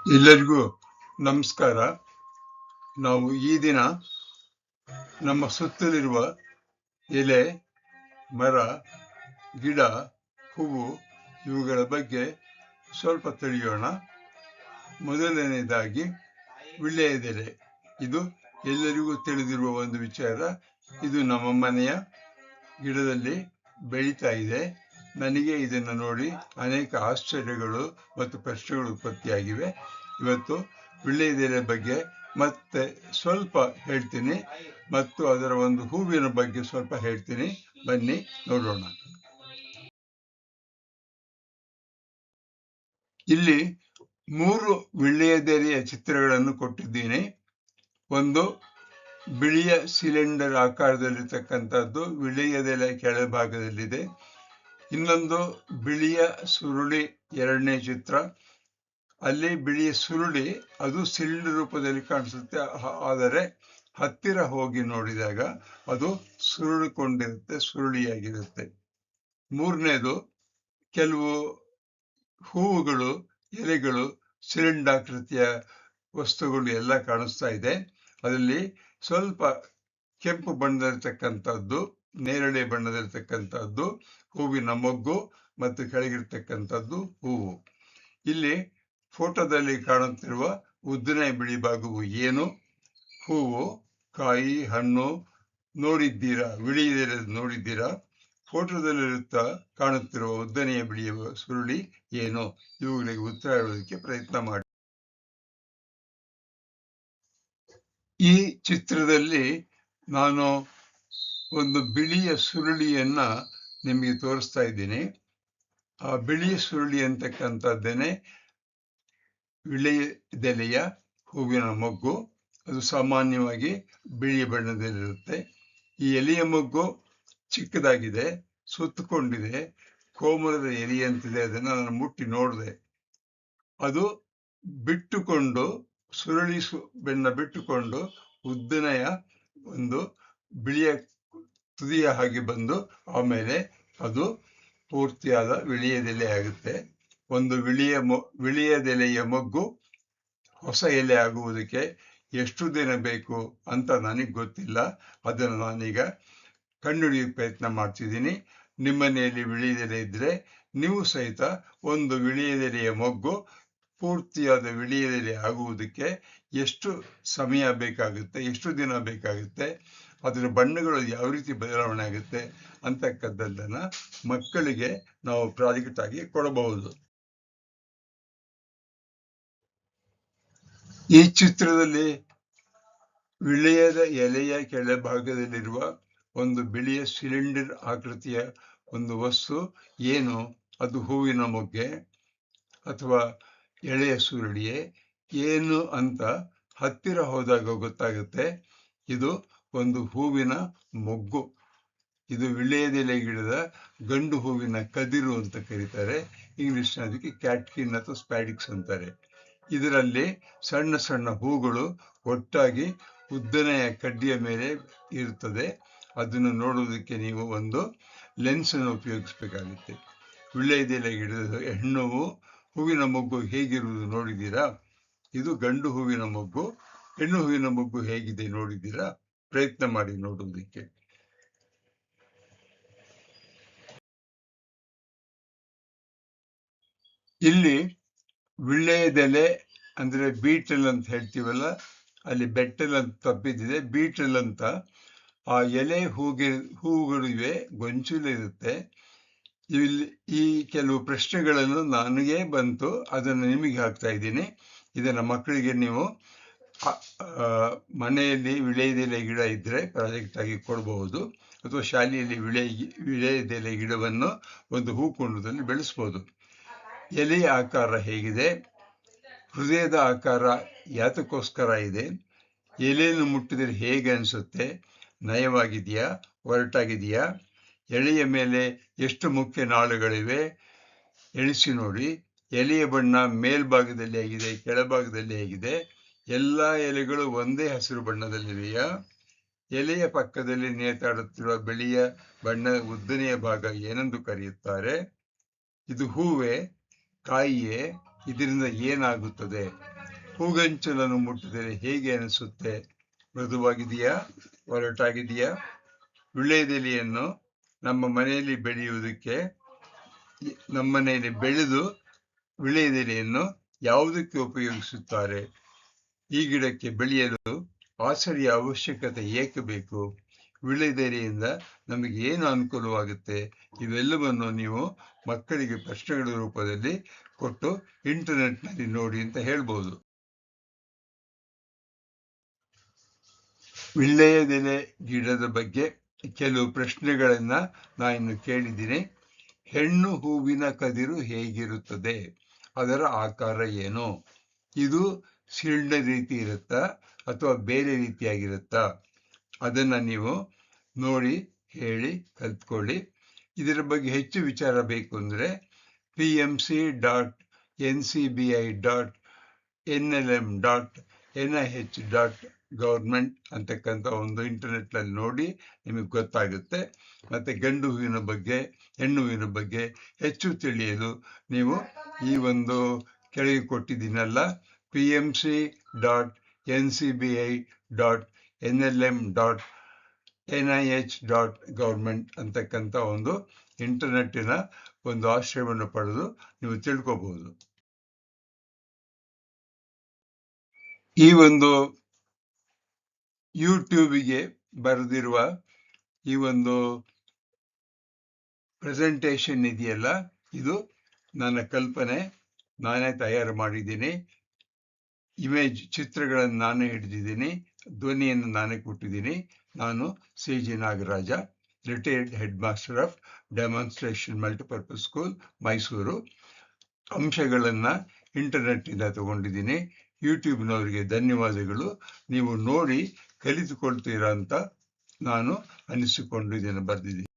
ಎಲ್ಲರಿಗೂ ನಮಸ್ಕಾರ. ನಾವು ಈ ದಿನ ನಮ್ಮ ಸುತ್ತಲಿರುವ ಎಲೆ, ಮರ, ಗಿಡ, ಹೂವು ಇವುಗಳ ಬಗ್ಗೆ ಸ್ವಲ್ಪ ತಿಳಿಯೋಣ. ಮೊದಲನೇದಾಗಿ ವೀಳ್ಯದೆಲೆ. ಇದು ಎಲ್ಲರಿಗೂ ತಿಳಿದಿರುವ ಒಂದು ವಿಚಾರ. ಇದು ನಮ್ಮ ಮನೆಯ ಗಿಡದಲ್ಲಿ ಬೆಳೀತಾ ಇದೆ. ನನಗೆ ಇದನ್ನು ನೋಡಿ ಅನೇಕ ಆಶ್ಚರ್ಯಗಳು ಮತ್ತು ಪ್ರಶ್ನೆಗಳು ಉತ್ಪತ್ತಿಯಾಗಿವೆ. ಇವತ್ತು ವೀಳ್ಯದೆಲೆ ಬಗ್ಗೆ ಮತ್ತೆ ಸ್ವಲ್ಪ ಹೇಳ್ತೀನಿ ಮತ್ತು ಅದರ ಒಂದು ಹೂವಿನ ಬಗ್ಗೆ ಸ್ವಲ್ಪ ಹೇಳ್ತೀನಿ. ಬನ್ನಿ ನೋಡೋಣ. ಇಲ್ಲಿ 3 ವೀಳ್ಯದೆಲೆಯ ಚಿತ್ರಗಳನ್ನು ಕೊಟ್ಟಿದ್ದೀನಿ. ಒಂದು ಬಿಳಿಯ ಸಿಲಿಂಡರ್ ಆಕಾರದಲ್ಲಿರ್ತಕ್ಕಂಥದ್ದು ವೀಳ್ಯದೆಲೆ ಕೆಳಭಾಗದಲ್ಲಿದೆ. ಇನ್ನೊಂದು ಬಿಳಿಯ ಸುರುಳಿ, ಎರಡನೇ ಚಿತ್ರ. ಅಲ್ಲಿ ಬಿಳಿಯ ಸುರುಳಿ ಅದು ಸಿಲಿಂಡರ್ ರೂಪದಲ್ಲಿ ಕಾಣಿಸುತ್ತೆ, ಆದರೆ ಹತ್ತಿರ ಹೋಗಿ ನೋಡಿದಾಗ ಅದು ಸುರುಳಿಕೊಂಡಿರುತ್ತೆ, ಸುರುಳಿಯಾಗಿರುತ್ತೆ. ಮೂರನೇದು, ಕೆಲವು ಹೂವುಗಳು, ಎಲೆಗಳು ಸಿಲಿಂಡಾಕೃತಿಯ ವಸ್ತುಗಳು ಎಲ್ಲ ಕಾಣಿಸ್ತಾ ಇದೆ. ಅದರಲ್ಲಿ ಸ್ವಲ್ಪ ಕೆಂಪು ಬಣ್ಣದಲ್ಲಿರ್ತಕ್ಕಂಥದ್ದು, ನೇರಳೆ ಬಣ್ಣದಲ್ಲಿರ್ತಕ್ಕಂಥದ್ದು ಹೂವಿನ ಮೊಗ್ಗು ಮತ್ತು ಕೆಳಗಿರ್ತಕ್ಕಂಥದ್ದು ಹೂವು. ಇಲ್ಲಿ ಫೋಟೋದಲ್ಲಿ ಕಾಣುತ್ತಿರುವ ಉದ್ದನೆಯ ಬಿಳಿ ಭಾಗವು ಏನು? ಹೂವು, ಕಾಯಿ, ಹಣ್ಣು ನೋಡಿದ್ದೀರಾ? ವೀಳ್ಯದೆಲೆ ನೋಡಿದ್ದೀರಾ? ಫೋಟೋದಲ್ಲಿರುತ್ತಾ ಕಾಣುತ್ತಿರುವ ಉದ್ದನೆಯ ಬಿಳಿಯ ಸುರುಳಿ ಏನು? ಇವುಗಳಿಗೆ ಉತ್ತರ ಹೇಳೋದಕ್ಕೆ ಪ್ರಯತ್ನ ಮಾಡಿ. ಈ ಚಿತ್ರದಲ್ಲಿ ನಾನು ಒಂದು ಬಿಳಿಯ ಸುರುಳಿಯನ್ನ ನಿಮಗೆ ತೋರಿಸ್ತಾ ಇದ್ದೀನಿ. ಆ ಬಿಳಿಯ ಸುರುಳಿ ಅಂತಕ್ಕಂಥದ್ದೇನೆ ವೀಳ್ಯದೆಲೆಯ ಹೂವಿನ ಮೊಗ್ಗು. ಅದು ಸಾಮಾನ್ಯವಾಗಿ ಬಿಳಿ ಬಣ್ಣದಲ್ಲಿರುತ್ತೆ. ಈ ಎಲೆಯ ಮೊಗ್ಗು ಚಿಕ್ಕದಾಗಿದೆ, ಸುತ್ತಕೊಂಡಿದೆ, ಕೋಮಲದ ಎಲೆಯಂತಿದೆ. ಅದನ್ನು ನಾನು ಮುಟ್ಟಿ ನೋಡಿದೆ. ಅದು ಬಿಟ್ಟುಕೊಂಡು ಸುರುಳಿ ಬೆನ್ನ ಬಿಟ್ಟುಕೊಂಡು ಉದ್ದನೆಯ ಒಂದು ಬಿಳಿಯ ತುದಿಯ ಹಾಗೆ ಬಂದು ಆಮೇಲೆ ಅದು ಪೂರ್ತಿಯಾದ ವೀಳ್ಯದೆಲೆ ಆಗುತ್ತೆ. ಒಂದು ವೀಳ್ಯದೆಲೆಯ ಮೊಗ್ಗು ಹೊಸ ಎಲೆ ಆಗುವುದಕ್ಕೆ ಎಷ್ಟು ದಿನ ಬೇಕು ಅಂತ ನನಗೆ ಗೊತ್ತಿಲ್ಲ. ಅದನ್ನು ನಾನೀಗ ಕಂಡುಹಿಡಿಯುವ ಪ್ರಯತ್ನ ಮಾಡ್ತಿದ್ದೀನಿ. ನಿಮ್ಮ ಮನೆಯಲ್ಲಿ ವೀಳ್ಯದೆಲೆ ಇದ್ರೆ ನೀವು ಸಹಿತ ಒಂದು ವೀಳ್ಯದೆಲೆಯ ಮೊಗ್ಗು ಪೂರ್ತಿಯಾದ ವೀಳ್ಯದೆಲೆ ಆಗುವುದಕ್ಕೆ ಎಷ್ಟು ಸಮಯ ಬೇಕಾಗುತ್ತೆ, ಎಷ್ಟು ದಿನ ಬೇಕಾಗುತ್ತೆ, ಅದರ ಬಣ್ಣಗಳು ಯಾವ ರೀತಿ ಬದಲಾವಣೆ ಆಗುತ್ತೆ ಅಂತಕ್ಕಂಥದ್ದನ್ನ ಮಕ್ಕಳಿಗೆ ನಾವು ಪ್ರಾಜೆಕ್ಟ್ ಆಗಿ ಕೊಡಬಹುದು. ಈ ಚಿತ್ರದಲ್ಲಿ ವೀಳ್ಯದ ಎಲೆಯ ಕೆಳಭಾಗದಲ್ಲಿರುವ ಒಂದು ಬಿಳಿಯ ಸಿಲಿಂಡರ್ ಆಕೃತಿಯ ಒಂದು ವಸ್ತು ಏನು? ಅದು ಹೂವಿನ ಮೊಗ್ಗೆ ಅಥವಾ ಎಳೆಯ ಸುರುಳಿಯೇ ಏನು ಅಂತ ಹತ್ತಿರ ಹೋದಾಗ ಗೊತ್ತಾಗುತ್ತೆ. ಇದು ಒಂದು ಹೂವಿನ ಮೊಗ್ಗು. ಇದು ವೀಳ್ಯದೆಲೆ ಗಿಡದ ಗಂಡು ಹೂವಿನ ಕದಿರು ಅಂತ ಕರೀತಾರೆ. ಇಂಗ್ಲಿಷ್ ಅದಕ್ಕೆ ಕ್ಯಾಟ್ಕಿನ್ ಅಥವಾ ಸ್ಪ್ಯಾಡಿಕ್ಸ್ ಅಂತಾರೆ. ಇದರಲ್ಲಿ ಸಣ್ಣ ಸಣ್ಣ ಹೂಗಳು ಒಟ್ಟಾಗಿ ಉದ್ದನೆಯ ಕಡ್ಡಿಯ ಮೇಲೆ ಇರುತ್ತದೆ. ಅದನ್ನು ನೋಡುವುದಕ್ಕೆ ನೀವು ಒಂದು ಲೆನ್ಸ್ ಅನ್ನು ಉಪಯೋಗಿಸಬೇಕಾಗುತ್ತೆ. ವೀಳ್ಯದೆಲೆ ಗಿಡದ ಹೆಣ್ಣು ಹೂವಿನ ಮೊಗ್ಗು ಹೇಗಿರುವುದು ನೋಡಿದ್ದೀರಾ? ಇದು ಗಂಡು ಹೂವಿನ ಮೊಗ್ಗು. ಹೆಣ್ಣು ಹೂವಿನ ಮೊಗ್ಗು ಹೇಗಿದೆ ನೋಡಿದ್ದೀರಾ? ಪ್ರಯತ್ನ ಮಾಡಿ ನೋಡುವುದಕ್ಕೆ. ಇಲ್ಲಿ ವೀಳ್ಯದೆಲೆ ಅಂದ್ರೆ ಬೀಟಲ್ ಅಂತ ಹೇಳ್ತೀವಲ್ಲ, ಅಲ್ಲಿ ಬೆಟ್ಟಲ್ ಅಂತ ತಪ್ಪಿದಿದೆ, ಬೀಟಲ್ ಅಂತ. ಆ ಎಲೆ ಹೂವುಗಳಿವೆ, ಗೊಂಚಲಿರುತ್ತೆ. ಇಲ್ಲಿ ಈ ಕೆಲವು ಪ್ರಶ್ನೆಗಳನ್ನು ನನಗೆ ಬಂತು, ಅದನ್ನು ನಿಮಗೆ ಹಾಕ್ತಾ ಇದ್ದೀನಿ. ಇದನ್ನ ಮಕ್ಕಳಿಗೆ ನೀವು ಮನೆಯಲ್ಲಿ ವೀಳ್ಯದೆಲೆ ಗಿಡ ಇದ್ರೆ ಪ್ರಾಜೆಕ್ಟ್ ಆಗಿ ಕೊಡಬಹುದು, ಅಥವಾ ಶಾಲೆಯಲ್ಲಿ ವೀಳ್ಯದೆಲೆ ಗಿಡವನ್ನು ಒಂದು ಹೂಕುಂಡದಲ್ಲಿ ಬೆಳೆಸ್ಬೋದು. ಎಲೆಯ ಆಕಾರ ಹೇಗಿದೆ? ಹೃದಯದ ಆಕಾರ ಯಾತಕ್ಕೋಸ್ಕರ ಇದೆ? ಎಲೆಯನ್ನು ಮುಟ್ಟಿದರೆ ಹೇಗೆ ಅನಿಸುತ್ತೆ? ನಯವಾಗಿದೆಯಾ, ಒರಟಾಗಿದೆಯಾ? ಎಲೆಯ ಮೇಲೆ ಎಷ್ಟು ಮುಖ್ಯ ನಾಳುಗಳಿವೆ? ಎಣಿಸಿ ನೋಡಿ. ಎಲೆಯ ಬಣ್ಣ ಮೇಲ್ಭಾಗದಲ್ಲಿ ಹೇಗಿದೆ, ಕೆಳಭಾಗದಲ್ಲಿ ಹೇಗಿದೆ? ಎಲ್ಲ ಎಲೆಗಳು ಒಂದೇ ಹಸಿರು ಬಣ್ಣದಲ್ಲಿವೆಯಾ? ಎಲೆಯ ಪಕ್ಕದಲ್ಲಿ ನೇತಾಡುತ್ತಿರುವ ಬಿಳಿಯ ಬಣ್ಣದ ಉದ್ದನೆಯ ಭಾಗ ಏನೆಂದು ಕರೆಯುತ್ತಾರೆ? ಇದು ಹೂವೇ, ಕಾಯಿಯೇ? ಇದರಿಂದ ಏನಾಗುತ್ತದೆ? ಹೂಗಂಚಲನ್ನು ಮುಟ್ಟಿದರೆ ಹೇಗೆ ಅನಿಸುತ್ತೆ? ಮೃದುವಾಗಿದೆಯಾ, ಒರಟಾಗಿದೆಯಾ? ವೀಳ್ಯದೆಲೆಯನ್ನು ನಮ್ಮ ಮನೆಯಲ್ಲಿ ಬೆಳೆದು ವೀಳ್ಯದೆಲೆಯನ್ನು ಯಾವುದಕ್ಕೆ ಉಪಯೋಗಿಸುತ್ತಾರೆ? ಈ ಗಿಡಕ್ಕೆ ಬೆಳೆಯಲು ಆಸರೆಯ ಅವಶ್ಯಕತೆ ಏಕೆ ಬೇಕು? ವೀಳ್ಯದೆಲೆಯಿಂದ ನಮಗೆ ಏನು ಅನುಕೂಲವಾಗುತ್ತೆ? ಇವೆಲ್ಲವನ್ನು ನೀವು ಮಕ್ಕಳಿಗೆ ಪ್ರಶ್ನೆಗಳ ರೂಪದಲ್ಲಿ ಕೊಟ್ಟು ಇಂಟರ್ನೆಟ್ನಲ್ಲಿ ನೋಡಿ ಅಂತ ಹೇಳ್ಬೋದು. ವೀಳ್ಯದೆಲೆ ಗಿಡದ ಬಗ್ಗೆ ಕೆಲವು ಪ್ರಶ್ನೆಗಳನ್ನ ನಾನು ಕೇಳಿದ್ದೀನಿ. ಹೆಣ್ಣು ಹೂವಿನ ಕದಿರು ಹೇಗಿರುತ್ತದೆ? ಅದರ ಆಕಾರ ಏನು? ಇದು ಸಿಲಿಂಡರ್ ರೀತಿ ಇರುತ್ತಾ ಅಥವಾ ಬೇರೆ ರೀತಿಯಾಗಿರುತ್ತಾ? ಅದನ್ನ ನೀವು ನೋಡಿ ಹೇಳಿ ಕಲ್ತ್ಕೊಳ್ಳಿ. ಇದರ ಬಗ್ಗೆ ಹೆಚ್ಚು ವಿಚಾರ ಬೇಕು ಅಂದರೆ pmc.ncbi.nlm.nih.gov ಅಂತಕ್ಕಂಥ ಒಂದು ಇಂಟರ್ನೆಟ್ನಲ್ಲಿ ನೋಡಿ ನಿಮಗೆ ಗೊತ್ತಾಗುತ್ತೆ. ಮತ್ತು ಗಂಡು ಹೂವಿನ ಬಗ್ಗೆ, ಹೆಣ್ಣು ಹೂವಿನ ಬಗ್ಗೆ ಹೆಚ್ಚು ತಿಳಿಯಲು ನೀವು ಈ ಒಂದು ಕೆಳಗೆ ಕೊಟ್ಟಿದ್ದೀನಲ್ಲ, pmc.ncbi.nlm.nih.gov ಅಂತಕ್ಕಂಥ ಒಂದು ಇಂಟರ್ನೆಟ್ಟಿನ ಒಂದು ಆಶ್ರಯವನ್ನು ಪಡೆದು ನೀವು ತಿಳ್ಕೋಬಹುದು. ಈ ಒಂದು ಯೂಟ್ಯೂಬಿಗೆ ಬರೆದಿರುವ ಈ ಒಂದು ಪ್ರೆಸೆಂಟೇಷನ್ ಇದೆಯಲ್ಲ, ಇದು ನನ್ನ ಕಲ್ಪನೆ, ನಾನೇ ತಯಾರು ಮಾಡಿದ್ದೀನಿ. ಇಮೇಜ್ ಚಿತ್ರಗಳನ್ನು ನಾನೇ ಹಿಡಿದಿದ್ದೀನಿ, ಧ್ವನಿಯನ್ನು ನಾನೇ ಕೊಟ್ಟಿದ್ದೀನಿ. ನಾನು CG Nagaraja, retired head master of demonstration multipurpose school, Mysuru. ಅಂಶಗಳನ್ನು ಇಂಟರ್ನೆಟ್ನಿಂದ ತಗೊಂಡಿದ್ದೀನಿ. ಯೂಟ್ಯೂಬ್ನವರಿಗೆ ಧನ್ಯವಾದಗಳು. ನೀವು ನೋಡಿ ಕಲಿತುಕೊಳ್ತೀರಾ ಅಂತ ನಾನು ಅನಿಸಿಕೊಂಡು ಇದನ್ನು ಬರೆದಿದ್ದೀನಿ.